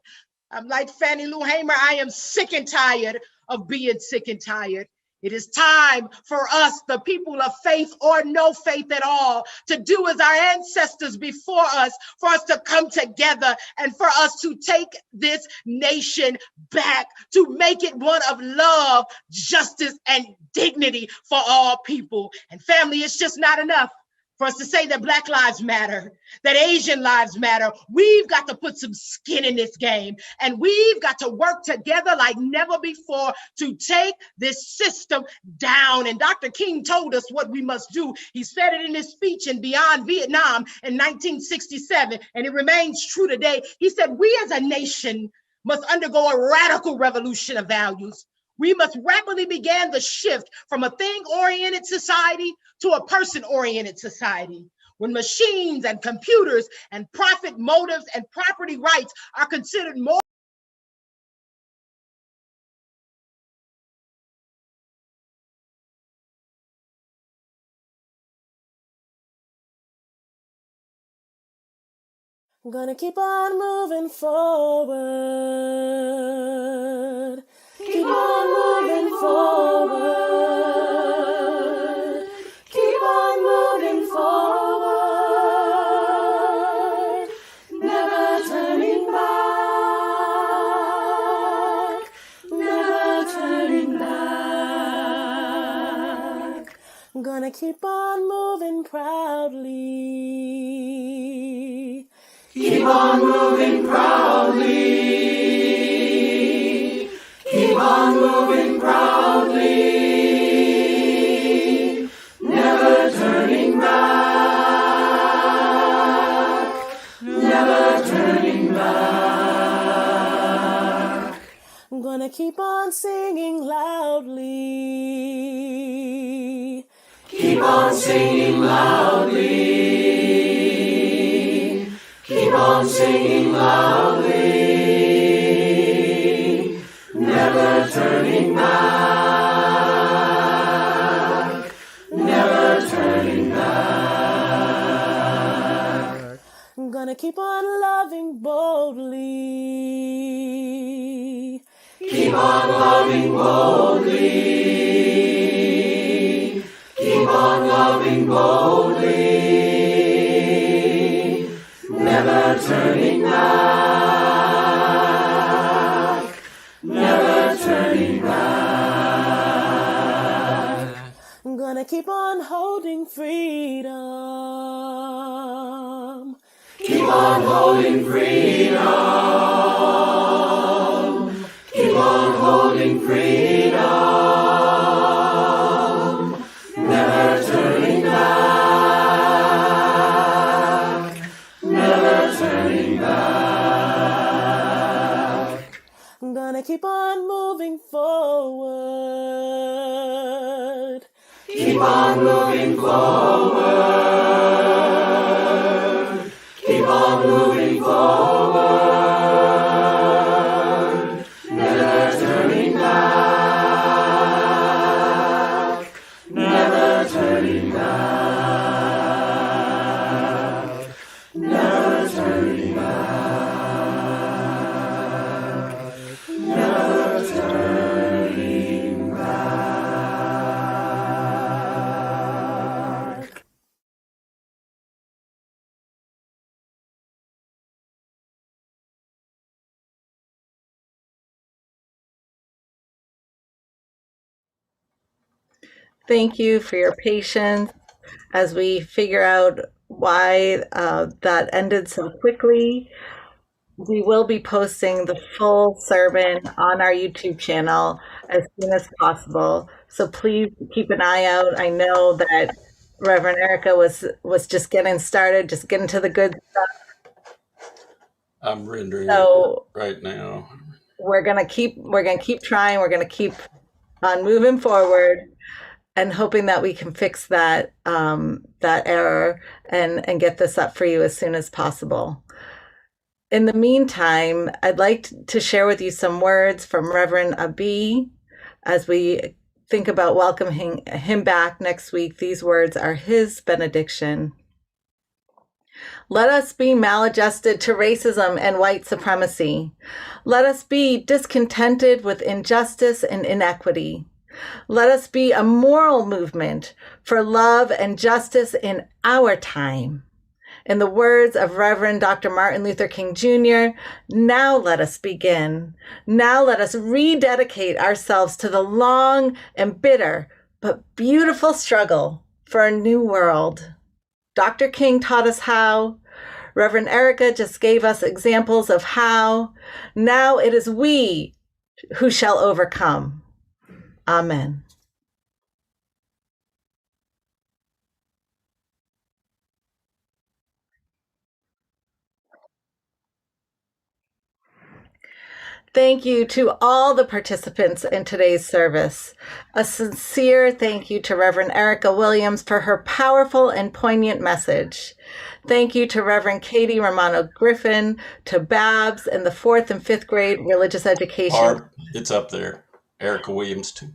I'm like Fannie Lou Hamer. I am sick and tired of being sick and tired. It is time for us, the people of faith or no faith at all, to do as our ancestors before us, for us to come together and for us to take this nation back, to make it one of love, justice, and dignity for all people. And family, it's just not enough for us to say that Black lives matter, that Asian lives matter. We've got to put some skin in this game, and we've got to work together like never before to take this system down. And Dr. King told us what we must do. He said it in his speech in Beyond Vietnam in 1967, and it remains true today. He said, we as a nation must undergo a radical revolution of values. We must rapidly begin the shift from a thing-oriented society to a person-oriented society. When machines and computers and profit motives and property rights are considered more I'm gonna keep on moving forward. Keep on moving forward. Keep on moving forward. Never turning back. Never turning back. I'm gonna keep on moving proudly. Keep on moving proudly. Keep on moving proudly. Never turning back. Never turning back. I'm gonna keep on singing loudly. Keep on singing loudly. Keep on singing loudly, never turning back, never turning back. I'm gonna keep on loving boldly. Keep on loving boldly. Keep on loving boldly. Never turning back, never turning back. I'm gonna keep on holding freedom. Keep on holding freedom. Keep on holding freedom. Never turning back. I'm gonna keep on moving forward. Keep on moving forward. Keep on moving forward. Never turning back. Never turning back. Never turning back. Thank you for your patience as we figure out why that ended so quickly. We will be posting the full sermon on our YouTube channel as soon as possible. So please keep an eye out. I know that Reverend Erica was just getting started, just getting to the good stuff. I'm rendering So it right now. we're gonna keep trying. We're gonna keep on moving forward. and hoping that we can fix that that error and get this up for you as soon as possible. In the meantime, I'd like to share with you some words from Reverend Abhi as we think about welcoming him back next week. These words are his benediction. Let us be maladjusted to racism and white supremacy. Let us be discontented with injustice and inequity. Let us be a moral movement for love and justice in our time. In the words of Reverend Dr. Martin Luther King Jr., now let us begin. Now let us rededicate ourselves to the long and bitter but beautiful struggle for a new world. Dr. King taught us how. Reverend Erica just gave us examples of how. Now it is we who shall overcome. Amen. Thank you to all the participants in today's service. A sincere thank you to Reverend Erica Williams for her powerful and poignant message. Thank you to Reverend Katie Romano Griffin, to babzz in the 4th and 5th grade religious education. It's up there. Erica Williams too.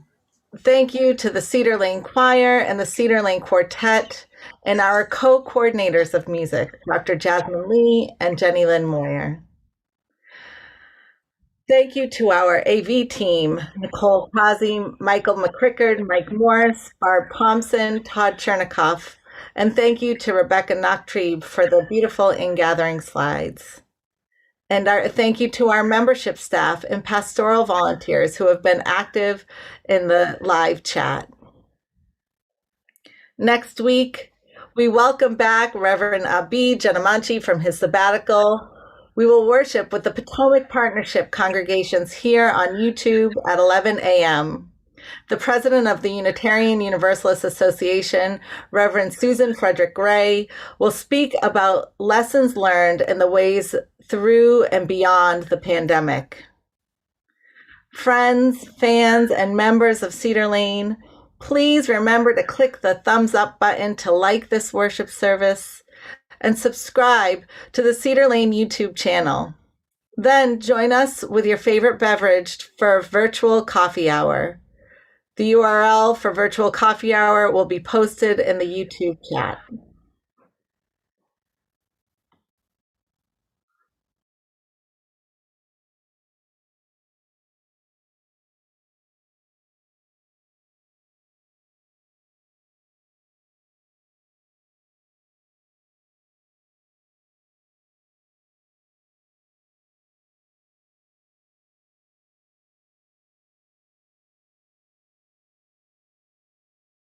Thank you to the Cedar Lane Choir and the Cedar Lane Quartet and our co-coordinators of music, Dr. Jasmine Lee and Jenny Lynn Moyer. Thank you to our AV team, Nicole Pazzi, Michael McCrickard, Mike Morris, Barb Thompson, Todd Chernikoff, and thank you to Rebekah Nachtrieb for the beautiful Ingathering slides. And thank you to our membership staff and pastoral volunteers who have been active in the live chat. Next week, we welcome back Reverend Abhi Janamanchi from his sabbatical. We will worship with the Potomac Partnership congregations here on YouTube at 11 a.m. The president of the Unitarian Universalist Association, Reverend Susan Frederick Gray, will speak about lessons learned in the ways through and beyond the pandemic. Friends, fans, and members of Cedar Lane, please remember to click the thumbs up button to like this worship service and subscribe to the Cedar Lane YouTube channel. Then join us with your favorite beverage for a virtual coffee hour. The URL for virtual coffee hour will be posted in the YouTube chat.